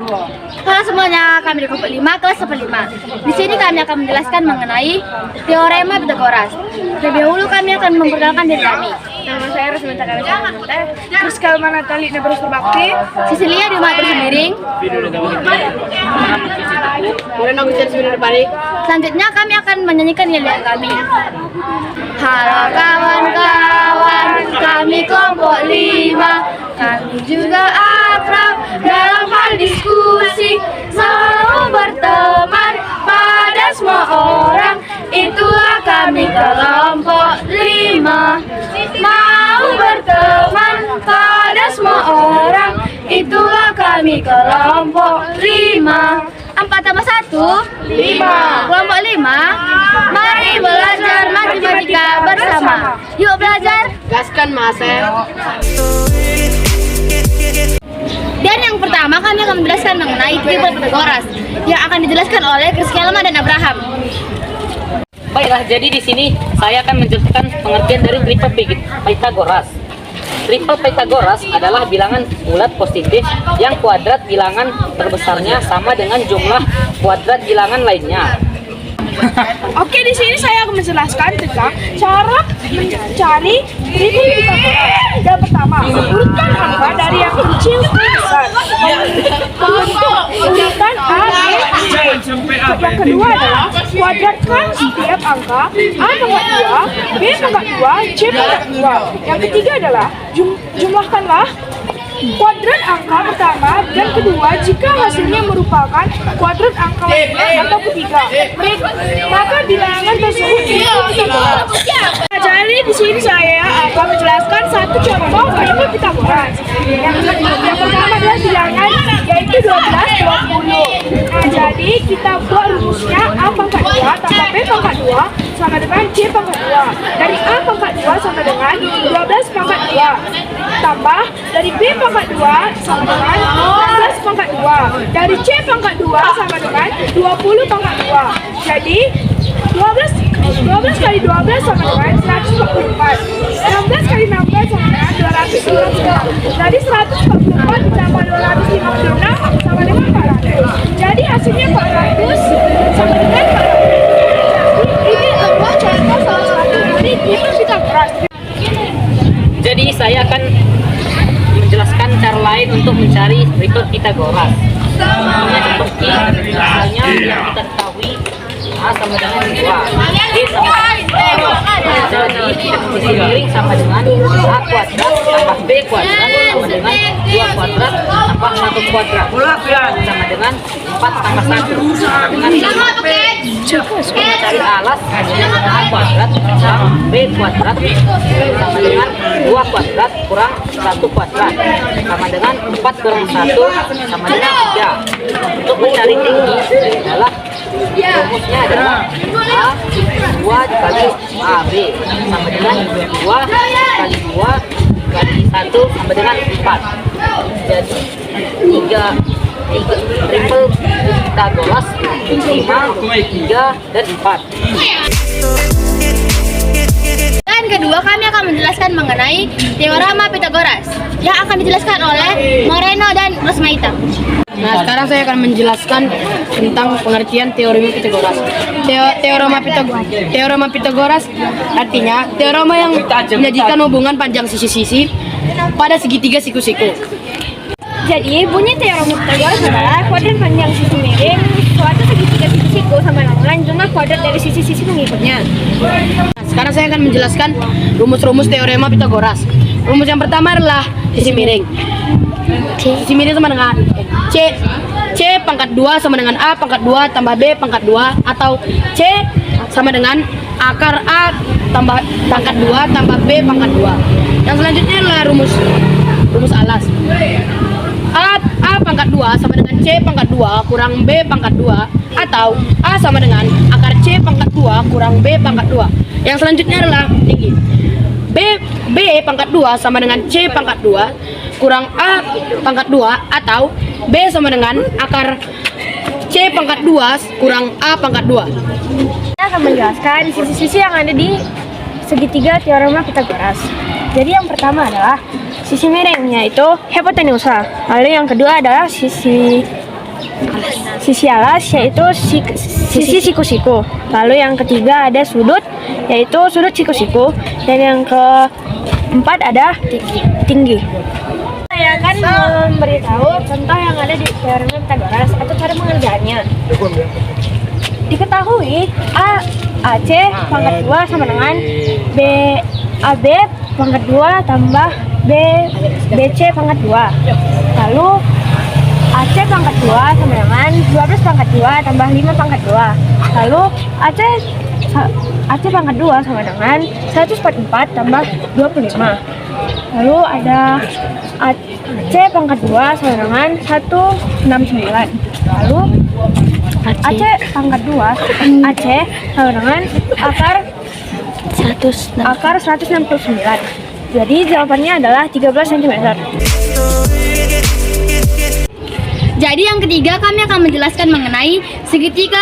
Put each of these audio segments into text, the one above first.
Halo semuanya, kami di kelompok 5 kelas 5. Di sini kami akan menjelaskan mengenai teorema Pythagoras. Terlebih dahulu kami akan memperkenalkan diri kami. Nama saya Rosminta Rizka Manatali Nebrus Berbakti. Cecilia di rumah Semiring. Selanjutnya kami akan menyanyikan nyanyian kami. Halo kawan-kawan, kami kelompok 5. Kami juga akrab dalam hal diskusi, selalu berteman pada semua orang. Itulah kami kelompok 5. Mau berteman pada semua orang. Itulah kami kelompok 5. 4 tambah 1 5. Kelompok 5. Mari belajar matematika bersama. Yuk belajar. Gaskan Mas. Dan yang pertama kami akan menjelaskan mengenai triple Pythagoras yang akan dijelaskan oleh Kriskelma dan Abraham. Baiklah, jadi di sini saya akan menjelaskan pengertian dari triple Pythagoras. Triple Pythagoras adalah bilangan bulat positif yang kuadrat bilangan terbesarnya sama dengan jumlah kuadrat bilangan lainnya. Oke, di sini saya akan menjelaskan tentang cara mencari triple Pythagoras. Yang pertama, urutkan angka dari yang kecil ke besar. Bentuk urutan A, B, C. Yang kedua adalah kuadratkan setiap angka A pangkat 2, B pangkat 2, C pangkat 2. Yang ketiga adalah jumlahkanlah kuadrat angka pertama dan kedua jika hasilnya merupakan kuadrat angka lainnya atau ketiga, maka bilangan tersebut Pythagoras. Jadi di sini saya akan menjelaskan satu contoh triple Pythagoras. Yang pertama adalah bilangan yaitu 12, 20. Nah, jadi kita buat rumusnya A pangkat 2 tambah B pangkat 2 sama dengan C pangkat 2. Dari A pangkat 2 sama dengan 12 pangkat 2 tambah dari B pangkat 2 sama dengan 12 pangkat 2. Dari C pangkat 2 sama dengan 20 pangkat 2. Jadi 12 kali 12 sama dengan 144. 16 kali 16 sama dengan 256. Jadi 144 ditambah 256 sama dengan 400. Jadi hasilnya 400 sama dengan 400. Ini adalah contoh salah satu dari triple Pythagoras. Jadi saya akan menjelaskan cara lain untuk mencari triple Pythagoras. Contohnya seperti misalnya yang kita ketahui A sama dengan 2, B sama dengan 2. Jadi sisi miring sama dengan A kuadrat tambah B kuadrat sama dengan 2 kuadrat tambah 1 kuadrat sama dengan 4 tambah 1 sama dengan 5. Mencari alas dengan A kuadrat tambah B kuadrat sama dengan 2 kuadrat kurang 1 kuadrat sama dengan 4 kurang 1 sama dengan 3. Untuk mencari tinggi adalah rumusnya adalah A 2 kali AB sama dengan 2 kali 2 kali 1 sama dengan 4. Jadi 3 triple Pythagoras 5, 3, dan 4. Dan kedua kami akan menjelaskan mengenai teorema Pythagoras yang akan dijelaskan oleh Moreno dan Rosmaita. Nah, sekarang saya akan menjelaskan tentang pengertian teorema Pythagoras. Teorema Pythagoras artinya teorema yang menjadikan hubungan panjang sisi-sisi pada segitiga siku-siku. Jadi bunyi teorema Pythagoras adalah kuadrat panjang sisi miring suatu segitiga sisi-siku sama dengan jumlah kuadrat dari sisi-sisi pengikutnya. Nah, sekarang saya akan menjelaskan rumus-rumus teorema Pythagoras. Rumus yang pertama adalah sisi miring. Sisi miring sama dengan C pangkat 2 sama dengan A pangkat 2 tambah B pangkat 2 atau C sama dengan akar A tambah pangkat 2 tambah B pangkat 2. Yang selanjutnya adalah rumus alas. A pangkat 2 sama dengan C pangkat 2 kurang B pangkat 2 atau A sama dengan akar C pangkat 2 kurang B pangkat 2. Yang selanjutnya adalah tinggi. B pangkat 2 sama dengan C pangkat 2 kurang A pangkat 2 atau B sama dengan akar C pangkat 2 kurang A pangkat 2. Kita akan menjelaskan sisi-sisi yang ada di segitiga teorema Pythagoras. Jadi yang pertama adalah sisi miringnya itu hipotenusa. Lalu yang kedua adalah sisi sisi alas yaitu sisi siku-siku. Lalu yang ketiga ada sudut yaitu sudut siku-siku, dan yang keempat ada tinggi. Saya akan memberitahu contoh yang ada di teorema Pythagoras atau cara mengerjakannya. Diketahui AC pangkat 2 sama dengan AB pangkat 2 tambah BC pangkat 2. Lalu AC pangkat 2 sama dengan 12 pangkat 2 tambah 5 pangkat 2. Lalu AC pangkat 2 sama dengan 144 tambah 25. Lalu ada AC pangkat 2 sama dengan 169. Lalu AC pangkat 2 AC sama dengan akar 169. Jadi jawabannya adalah 13 cm. Jadi yang ketiga kami akan menjelaskan mengenai segitiga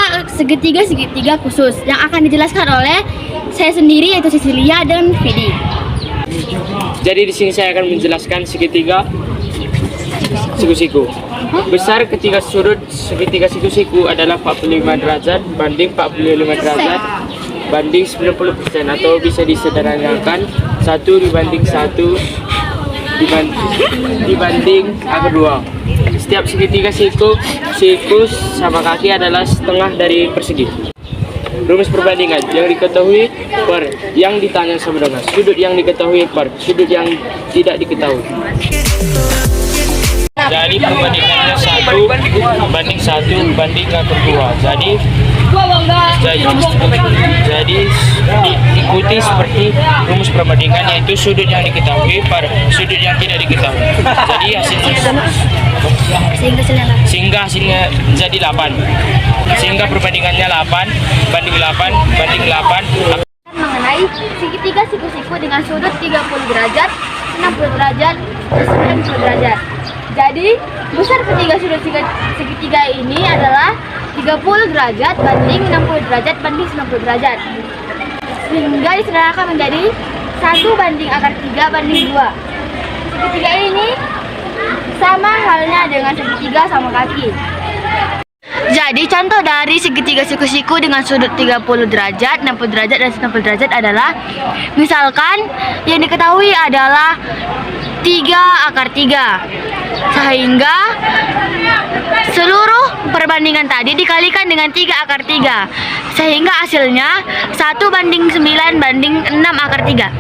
khusus yang akan dijelaskan oleh saya sendiri yaitu Cecilia dan Vidi. Jadi di sini saya akan menjelaskan segitiga siku-siku. Besar ketiga sudut segitiga siku-siku adalah 45 derajat banding 45 derajat banding 90%, atau bisa disederhanakan 1 dibanding 1 dibanding akar 2. Setiap segitiga siku sama kaki adalah setengah dari persegi. Rumus perbandingan yang diketahui per yang ditanya sama dengan sudut yang diketahui per sudut yang tidak diketahui. Jadi perbandingannya 1 banding 1 banding akar 2. Jadi diikuti seperti rumus perbandingan, yaitu sudut yang diketahui per sudut yang tidak diketahui. Jadi sehingga hasilnya jadi 8. Sehingga perbandingannya 8 banding 8 banding 8. Mengenai segitiga siku-siku dengan sudut 30 derajat, 60 derajat, 90 derajat. Jadi besar ketiga sudut segitiga ini adalah 30 derajat banding 60 derajat banding 90 derajat. Sehingga disederhanakan menjadi 1 banding akar 3 banding 2. Segitiga ini sama halnya dengan segitiga sama kaki. Jadi contoh dari segitiga siku-siku dengan sudut 30 derajat, 60 derajat, dan 90 derajat adalah misalkan yang diketahui adalah 3 akar 3. Sehingga seluruh perbandingan tadi dikalikan dengan 3 akar 3. Sehingga hasilnya 1 banding 9 banding 6 akar 3.